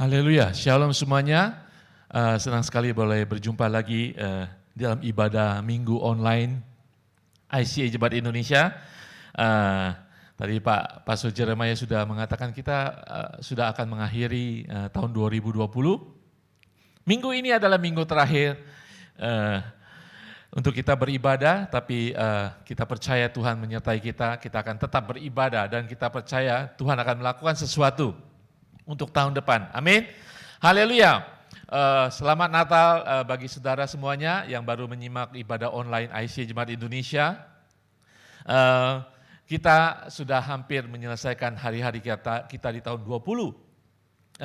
Haleluya, shalom semuanya. Senang sekali boleh berjumpa lagi dalam ibadah minggu online ICA Jemaat Indonesia. Tadi Pak Pastor Jeremiah sudah mengatakan kita sudah akan mengakhiri tahun 2020. Minggu ini adalah minggu terakhir untuk kita beribadah, tapi kita percaya Tuhan menyertai kita akan tetap beribadah dan kita percaya Tuhan akan melakukan sesuatu untuk tahun depan. Amin. Haleluya. Selamat Natal bagi saudara semuanya yang baru menyimak ibadah online ICA Jemaat Indonesia. Kita sudah hampir menyelesaikan hari-hari kita di tahun 20.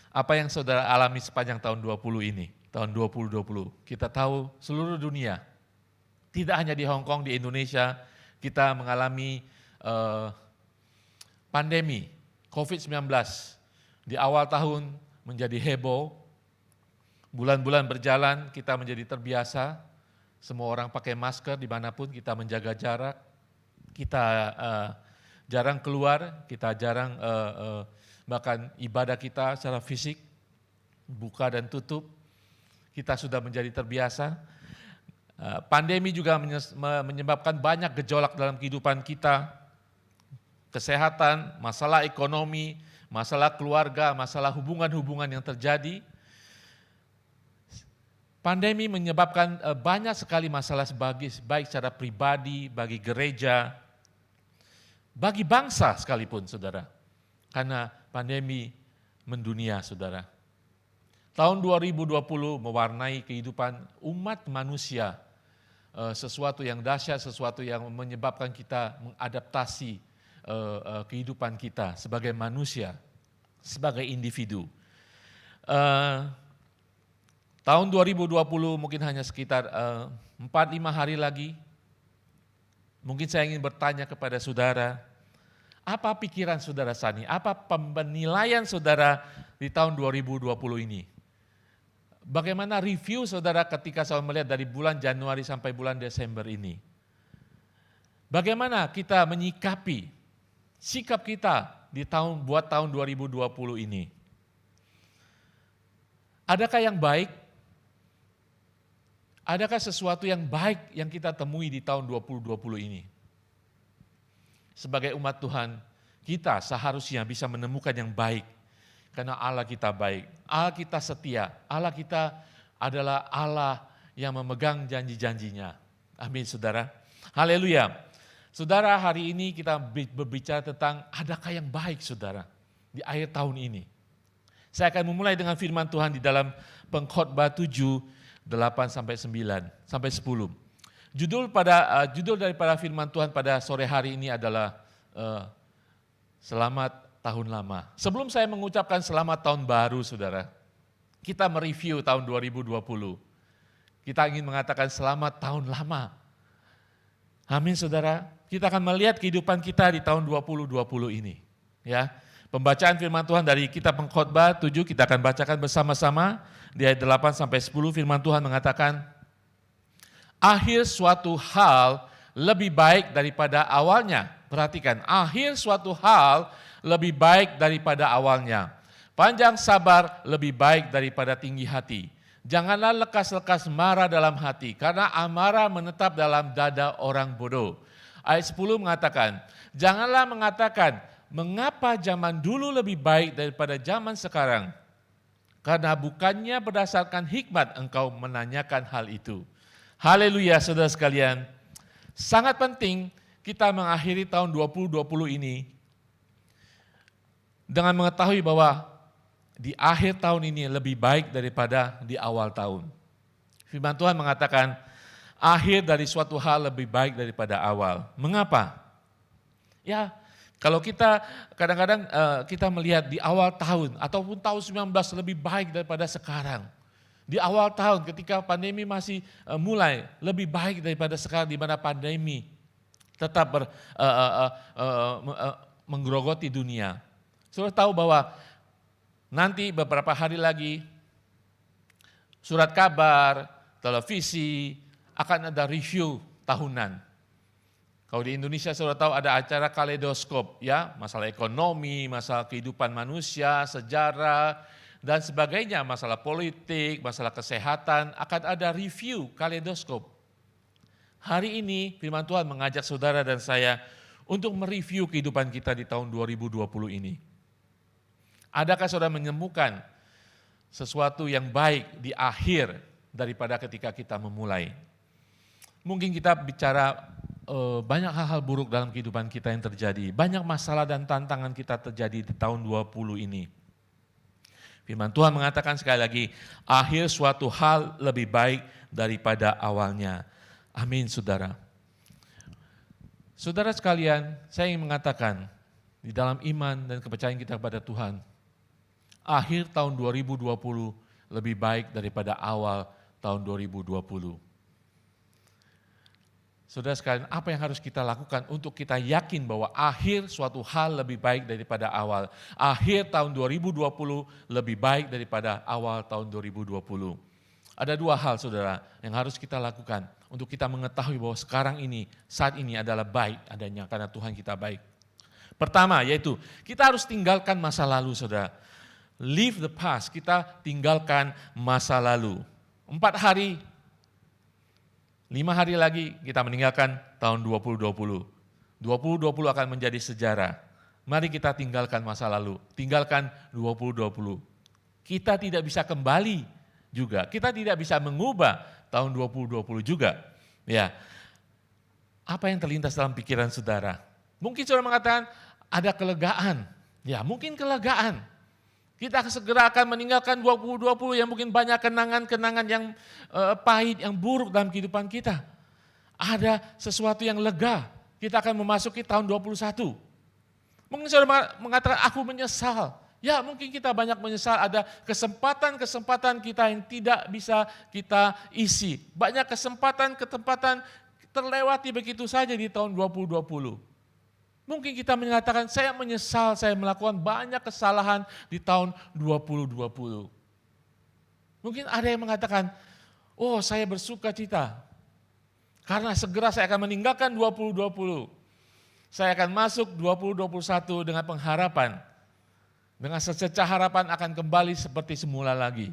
Apa yang saudara alami sepanjang tahun 20 ini, tahun 2020. Kita tahu seluruh dunia, tidak hanya di Hong Kong, di Indonesia, kita mengalami pandemi COVID-19. Di awal tahun menjadi heboh, bulan-bulan berjalan kita menjadi terbiasa, semua orang pakai masker dimanapun, kita menjaga jarak, kita jarang keluar, kita jarang bahkan ibadah kita secara fisik, buka dan tutup, kita sudah menjadi terbiasa. Pandemi juga menyebabkan banyak gejolak dalam kehidupan kita, kesehatan, masalah ekonomi, masalah keluarga, masalah hubungan-hubungan yang terjadi. Pandemi menyebabkan banyak sekali masalah baik secara pribadi, bagi gereja, bagi bangsa sekalipun, saudara. Karena pandemi mendunia, saudara. Tahun 2020 mewarnai kehidupan umat manusia, sesuatu yang dahsyat, sesuatu yang menyebabkan kita mengadaptasi kehidupan kita sebagai manusia, sebagai individu. Tahun 2020 mungkin hanya sekitar 4-5 hari lagi. Mungkin saya ingin bertanya kepada saudara, apa pikiran saudara Sani? Apa penilaian saudara di tahun 2020 ini? Bagaimana review saudara ketika saya melihat dari bulan Januari sampai bulan Desember ini? Bagaimana kita menyikapi sikap kita buat tahun 2020 ini? Adakah yang baik? Adakah sesuatu yang baik yang kita temui di tahun 2020 ini? Sebagai umat Tuhan, kita seharusnya bisa menemukan yang baik. Karena Allah kita baik, Allah kita setia, Allah kita adalah Allah yang memegang janji-janjinya. Amin, saudara. Haleluya. Saudara, hari ini kita berbicara tentang adakah yang baik, saudara, di akhir tahun ini. Saya akan memulai dengan firman Tuhan di dalam Pengkhotbah 7, 8 sampai 9 sampai 10. Judul daripada firman Tuhan pada sore hari ini adalah Selamat Tahun Lama. Sebelum saya mengucapkan selamat tahun baru, saudara, kita mereview tahun 2020. Kita ingin mengatakan selamat tahun lama. Amin, saudara. Kita akan melihat kehidupan kita di tahun 2020 ini. Ya, pembacaan firman Tuhan dari kitab Pengkhotbah 7 kita akan bacakan bersama-sama. Di ayat 8 sampai 10 firman Tuhan mengatakan, akhir suatu hal lebih baik daripada awalnya. Perhatikan, akhir suatu hal lebih baik daripada awalnya. Panjang sabar lebih baik daripada tinggi hati. Janganlah lekas-lekas marah dalam hati, karena amarah menetap dalam dada orang bodoh. Ayat 10 mengatakan, janganlah mengatakan, mengapa zaman dulu lebih baik daripada zaman sekarang? Karena bukannya berdasarkan hikmat engkau menanyakan hal itu. Haleluya, saudara sekalian. Sangat penting kita mengakhiri tahun 2020 ini dengan mengetahui bahwa di akhir tahun ini lebih baik daripada di awal tahun. Firman Tuhan mengatakan, akhir dari suatu hal lebih baik daripada awal. Mengapa? Ya, kalau kita kadang-kadang kita melihat di awal tahun ataupun tahun 19 lebih baik daripada sekarang. Di awal tahun ketika pandemi masih mulai, lebih baik daripada sekarang di mana pandemi tetap menggerogoti dunia. Saudara tahu bahwa nanti beberapa hari lagi surat kabar, televisi akan ada review tahunan. Kalau di Indonesia sudah tahu ada acara kaleidoskop, ya, masalah ekonomi, masalah kehidupan manusia, sejarah, dan sebagainya, masalah politik, masalah kesehatan, akan ada review kaleidoskop. Hari ini firman Tuhan mengajak saudara dan saya untuk mereview kehidupan kita di tahun 2020 ini. Adakah saudara menemukan sesuatu yang baik di akhir daripada ketika kita memulai? Mungkin kita bicara banyak hal-hal buruk dalam kehidupan kita yang terjadi. Banyak masalah dan tantangan kita terjadi di tahun 20 ini. Firman Tuhan mengatakan sekali lagi, akhir suatu hal lebih baik daripada awalnya. Amin, saudara. Saudara sekalian, saya ingin mengatakan di dalam iman dan kepercayaan kita kepada Tuhan, akhir tahun 2020 lebih baik daripada awal tahun 2020. Saudara sekalian, apa yang harus kita lakukan untuk kita yakin bahwa akhir suatu hal lebih baik daripada awal. Akhir tahun 2020 lebih baik daripada awal tahun 2020. Ada dua hal saudara yang harus kita lakukan untuk kita mengetahui bahwa sekarang ini, saat ini adalah baik adanya karena Tuhan kita baik. Pertama yaitu kita harus tinggalkan masa lalu saudara. Leave the past, kita tinggalkan masa lalu. 4 hari, 5 hari lagi kita meninggalkan tahun 2020. 2020 akan menjadi sejarah. Mari kita tinggalkan masa lalu, tinggalkan 2020. Kita tidak bisa kembali juga, kita tidak bisa mengubah tahun 2020 juga. Ya, apa yang terlintas dalam pikiran saudara? Mungkin saudara mengatakan ada kelegaan. Ya, mungkin kelegaan. Kita segera akan meninggalkan 2020 yang mungkin banyak kenangan-kenangan yang pahit, yang buruk dalam kehidupan kita. Ada sesuatu yang lega, kita akan memasuki tahun 21. Mungkin saudara mengatakan, aku menyesal. Ya mungkin kita banyak menyesal, ada kesempatan-kesempatan kita yang tidak bisa kita isi. Banyak kesempatan-kesempatan terlewati begitu saja di tahun 2020. Mungkin kita mengatakan, saya menyesal, saya melakukan banyak kesalahan di tahun 2020. Mungkin ada yang mengatakan, oh saya bersuka cita, karena segera saya akan meninggalkan 2020. Saya akan masuk 2021 dengan pengharapan, dengan sececah harapan akan kembali seperti semula lagi.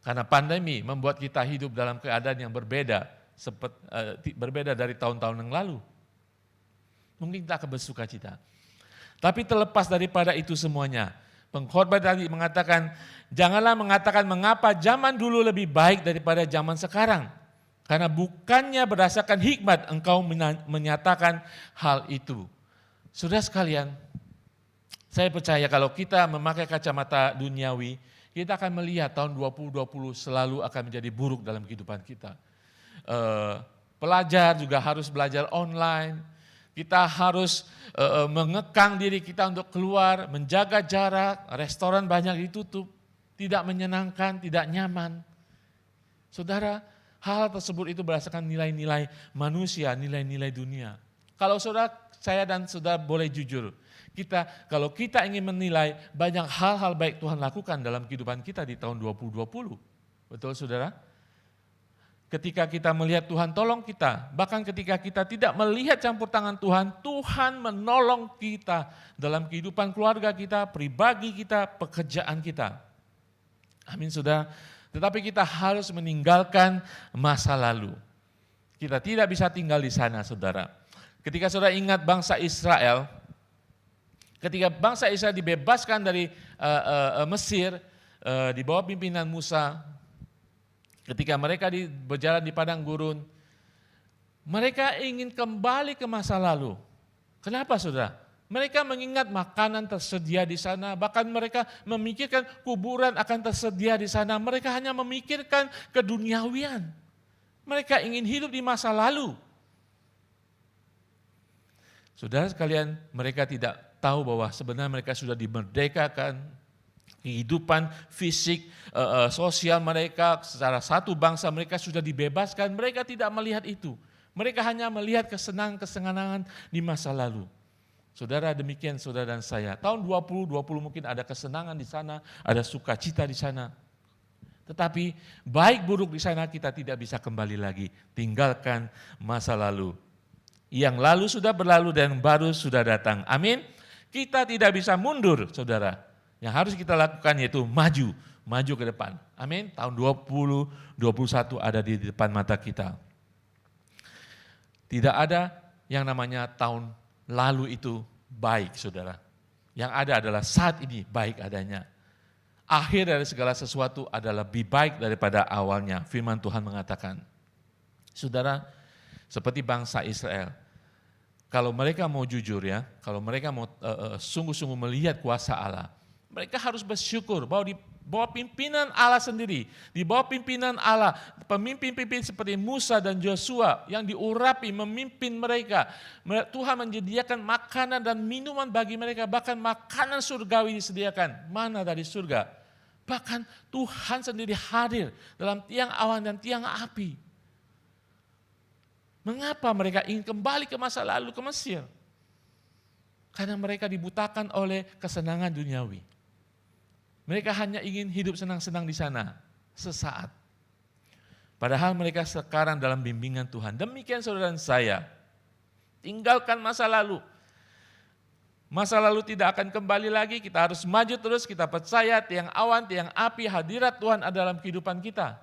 Karena pandemi membuat kita hidup dalam keadaan yang berbeda dari tahun-tahun yang lalu. Mungkin kita akan bersuka cita. Tapi terlepas daripada itu semuanya, pengkhotbah tadi mengatakan, janganlah mengatakan mengapa zaman dulu lebih baik daripada zaman sekarang. Karena bukannya berdasarkan hikmat engkau menyatakan hal itu. Saudara sekalian, saya percaya kalau kita memakai kacamata duniawi, kita akan melihat tahun 2020 selalu akan menjadi buruk dalam kehidupan kita. Pelajar juga harus belajar online. Kita harus mengekang diri kita untuk keluar, menjaga jarak, restoran banyak ditutup, tidak menyenangkan, tidak nyaman. Saudara, hal tersebut itu berdasarkan nilai-nilai manusia, nilai-nilai dunia. Kalau saudara, saya dan saudara boleh jujur, kalau kita ingin menilai banyak hal-hal baik Tuhan lakukan dalam kehidupan kita di tahun 2020. Betul saudara? Ketika kita melihat Tuhan tolong kita, bahkan ketika kita tidak melihat campur tangan Tuhan, Tuhan menolong kita dalam kehidupan keluarga kita, pribadi kita, pekerjaan kita. Amin saudara. Tetapi kita harus meninggalkan masa lalu. Kita tidak bisa tinggal di sana saudara. Ketika saudara ingat bangsa Israel, ketika bangsa Israel dibebaskan dari Mesir, di bawah pimpinan Musa, ketika mereka berjalan di padang gurun, mereka ingin kembali ke masa lalu. Kenapa saudara? Mereka mengingat makanan tersedia di sana, bahkan mereka memikirkan kuburan akan tersedia di sana. Mereka hanya memikirkan keduniawian. Mereka ingin hidup di masa lalu. Saudara sekalian, mereka tidak tahu bahwa sebenarnya mereka sudah dimerdekakan. Kehidupan fisik, sosial mereka secara satu bangsa mereka sudah dibebaskan, mereka tidak melihat itu. Mereka hanya melihat kesenangan-kesenangan di masa lalu. Saudara demikian saudara dan saya, tahun 2020 mungkin ada kesenangan di sana, ada sukacita di sana. Tetapi baik buruk di sana kita tidak bisa kembali lagi, tinggalkan masa lalu. Yang lalu sudah berlalu dan baru sudah datang. Amin. Kita tidak bisa mundur, saudara. Yang harus kita lakukan yaitu maju ke depan. Amin. Tahun 2021 ada di depan mata kita. Tidak ada yang namanya tahun lalu itu baik, saudara. Yang ada adalah saat ini baik adanya. Akhir dari segala sesuatu adalah lebih baik daripada awalnya. Firman Tuhan mengatakan, saudara, seperti bangsa Israel, kalau mereka mau jujur ya, kalau mereka mau sungguh-sungguh melihat kuasa Allah, mereka harus bersyukur bahwa di bawah pimpinan Allah sendiri, di bawah pimpinan Allah, pemimpin-pemimpin seperti Musa dan Yosua yang diurapi memimpin mereka, Tuhan menyediakan makanan dan minuman bagi mereka, bahkan makanan surgawi disediakan, mana dari surga. Bahkan Tuhan sendiri hadir dalam tiang awan dan tiang api. Mengapa mereka ingin kembali ke masa lalu ke Mesir? Karena mereka dibutakan oleh kesenangan duniawi. Mereka hanya ingin hidup senang-senang di sana, sesaat. Padahal mereka sekarang dalam bimbingan Tuhan. Demikian saudara dan saya, tinggalkan masa lalu. Masa lalu tidak akan kembali lagi, kita harus maju terus, kita percaya tiang awan, tiang api, hadirat Tuhan ada dalam kehidupan kita.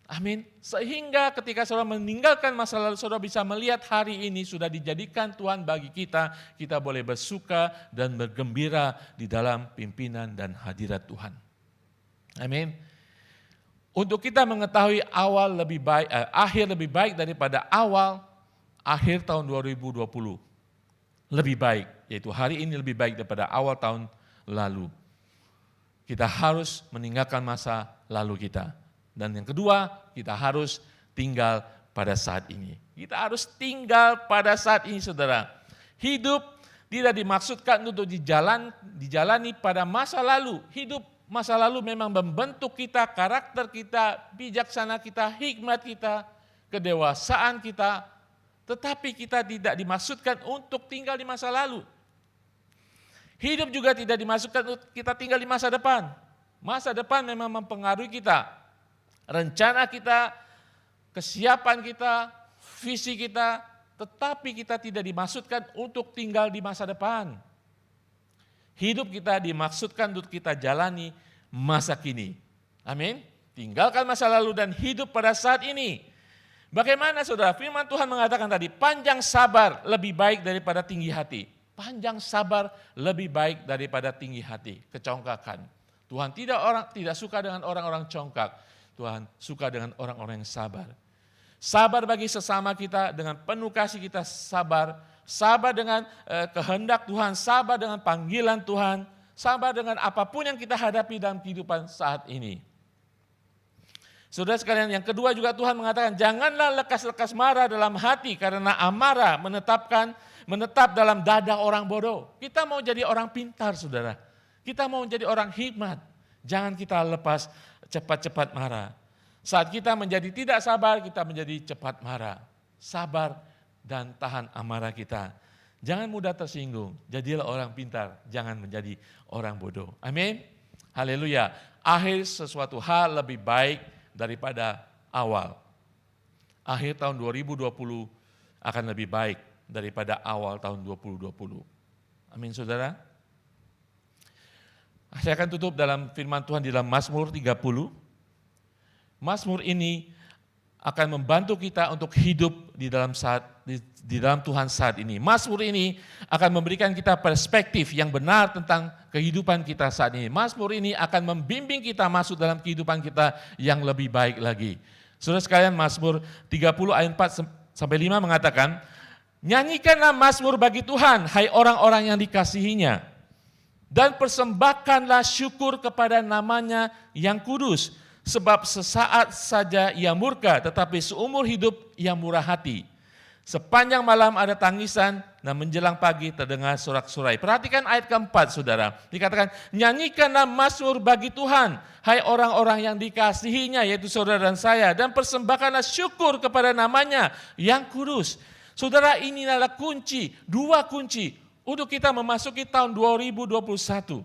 Amin. Sehingga ketika saudara meninggalkan masa lalu, saudara bisa melihat hari ini sudah dijadikan Tuhan bagi kita. Kita boleh bersuka dan bergembira di dalam pimpinan dan hadirat Tuhan. Amin. Untuk kita mengetahui akhir lebih baik daripada awal, akhir tahun 2020 lebih baik, yaitu hari ini lebih baik daripada awal tahun lalu. Kita harus meninggalkan masa lalu kita. Dan yang kedua, kita harus tinggal pada saat ini. Kita harus tinggal pada saat ini, saudara. Hidup tidak dimaksudkan untuk dijalani pada masa lalu. Hidup masa lalu memang membentuk kita, karakter kita, bijaksana kita, hikmat kita, kedewasaan kita. Tetapi kita tidak dimaksudkan untuk tinggal di masa lalu. Hidup juga tidak dimaksudkan untuk kita tinggal di masa depan. Masa depan memang mempengaruhi kita. Rencana kita, kesiapan kita, visi kita, tetapi kita tidak dimaksudkan untuk tinggal di masa depan. Hidup kita dimaksudkan untuk kita jalani masa kini. Amin. Tinggalkan masa lalu dan hidup pada saat ini. Bagaimana saudara? Firman Tuhan mengatakan tadi, panjang sabar lebih baik daripada tinggi hati. Panjang sabar lebih baik daripada tinggi hati, kecongkakan. Tuhan tidak suka dengan orang-orang congkak. Tuhan suka dengan orang-orang yang sabar. Sabar bagi sesama kita, dengan penuh kasih kita sabar. Sabar dengan kehendak Tuhan, sabar dengan panggilan Tuhan. Sabar dengan apapun yang kita hadapi dalam kehidupan saat ini. Saudara sekalian, yang kedua juga Tuhan mengatakan, janganlah lekas-lekas marah dalam hati, karena amarah menetap dalam dada orang bodoh. Kita mau jadi orang pintar, saudara. Kita mau jadi orang hikmat. Jangan kita lepas cepat-cepat marah. Saat kita menjadi tidak sabar, kita menjadi cepat marah. Sabar dan tahan amarah kita. Jangan mudah tersinggung, jadilah orang pintar, jangan menjadi orang bodoh. Amin. Haleluya. Akhir sesuatu hal lebih baik daripada awal. Akhir tahun 2020 akan lebih baik daripada awal tahun 2020. Amin, saudara. Saya akan tutup dalam firman Tuhan di dalam Mazmur 30. Mazmur ini akan membantu kita untuk hidup di dalam Tuhan saat ini. Mazmur ini akan memberikan kita perspektif yang benar tentang kehidupan kita saat ini. Mazmur ini akan membimbing kita masuk dalam kehidupan kita yang lebih baik lagi. Saudara sekalian, Mazmur 30 ayat 4-5 mengatakan, nyanyikanlah mazmur bagi Tuhan, hai orang-orang yang dikasihinya. Dan persembahkanlah syukur kepada namanya yang kudus. Sebab sesaat saja ia murka, tetapi seumur hidup ia murah hati. Sepanjang malam ada tangisan, dan menjelang pagi terdengar sorak-sorai. Perhatikan ayat keempat, saudara. Dikatakan, nyanyikanlah mazmur bagi Tuhan, hai orang-orang yang dikasihinya, yaitu saudara dan saya. Dan persembahkanlah syukur kepada namanya yang kudus. Saudara, ini adalah kunci, dua kunci untuk kita memasuki tahun 2021.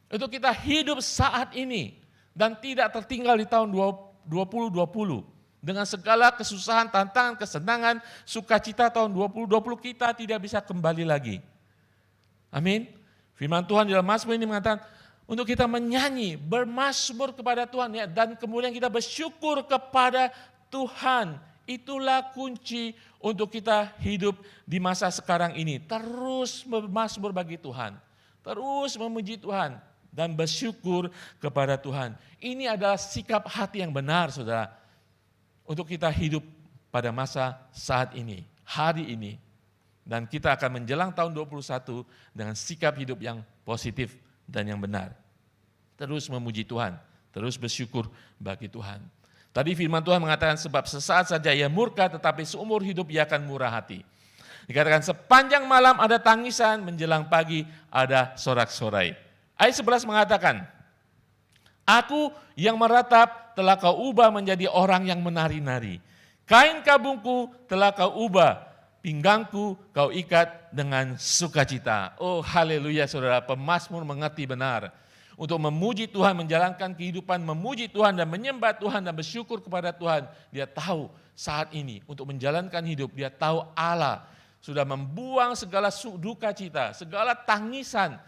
Untuk kita hidup saat ini dan tidak tertinggal di tahun 2020. Dengan segala kesusahan, tantangan, kesenangan, sukacita tahun 2020 kita tidak bisa kembali lagi. Amin. Firman Tuhan dalam Mazmur ini mengatakan untuk kita menyanyi, bermazmur kepada Tuhan ya, dan kemudian kita bersyukur kepada Tuhan. Itulah kunci untuk kita hidup di masa sekarang ini. Terus bermazmur bagi Tuhan. Terus memuji Tuhan dan bersyukur kepada Tuhan. Ini adalah sikap hati yang benar, saudara. Untuk kita hidup pada masa saat ini, hari ini. Dan kita akan menjelang tahun 2021 dengan sikap hidup yang positif dan yang benar. Terus memuji Tuhan, terus bersyukur bagi Tuhan. Tadi firman Tuhan mengatakan sebab sesaat saja ia murka tetapi seumur hidup ia akan murah hati. Dikatakan sepanjang malam ada tangisan, menjelang pagi ada sorak-sorai. Ayat 11 mengatakan, aku yang meratap telah kau ubah menjadi orang yang menari-nari. Kain kabungku telah kau ubah, pinggangku kau ikat dengan sukacita. Oh haleluya saudara, pemazmur mengerti benar. Untuk memuji Tuhan, menjalankan kehidupan, memuji Tuhan dan menyembah Tuhan dan bersyukur kepada Tuhan. Dia tahu saat ini untuk menjalankan hidup, dia tahu Allah sudah membuang segala duka cita, segala tangisan,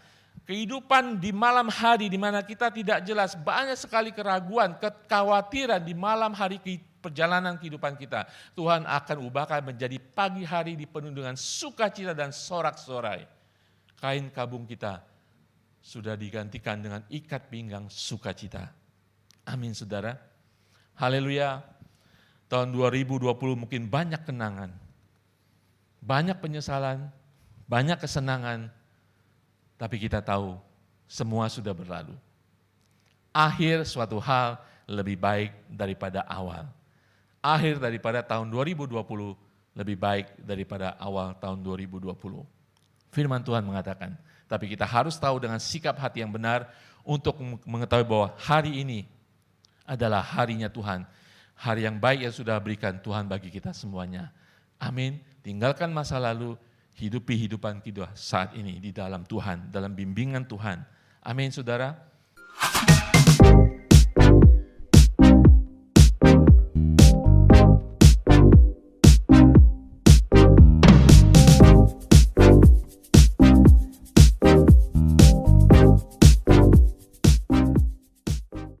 kehidupan di malam hari di mana kita tidak jelas, banyak sekali keraguan, kekhawatiran di malam hari perjalanan kehidupan kita. Tuhan akan ubahkan menjadi pagi hari dipenuhi dengan sukacita dan sorak-sorai. Kain kabung kita sudah digantikan dengan ikat pinggang sukacita. Amin saudara. Haleluya. Tahun 2020 mungkin banyak kenangan, banyak penyesalan, banyak kesenangan, tapi kita tahu semua sudah berlalu. Akhir suatu hal lebih baik daripada awal. Akhir daripada tahun 2020 lebih baik daripada awal tahun 2020. Firman Tuhan mengatakan, tapi kita harus tahu dengan sikap hati yang benar untuk mengetahui bahwa hari ini adalah harinya Tuhan. Hari yang baik yang sudah berikan Tuhan bagi kita semuanya. Amin. Tinggalkan masa lalu, hidupi kehidupan kita saat ini di dalam Tuhan, dalam bimbingan Tuhan. Amin saudara.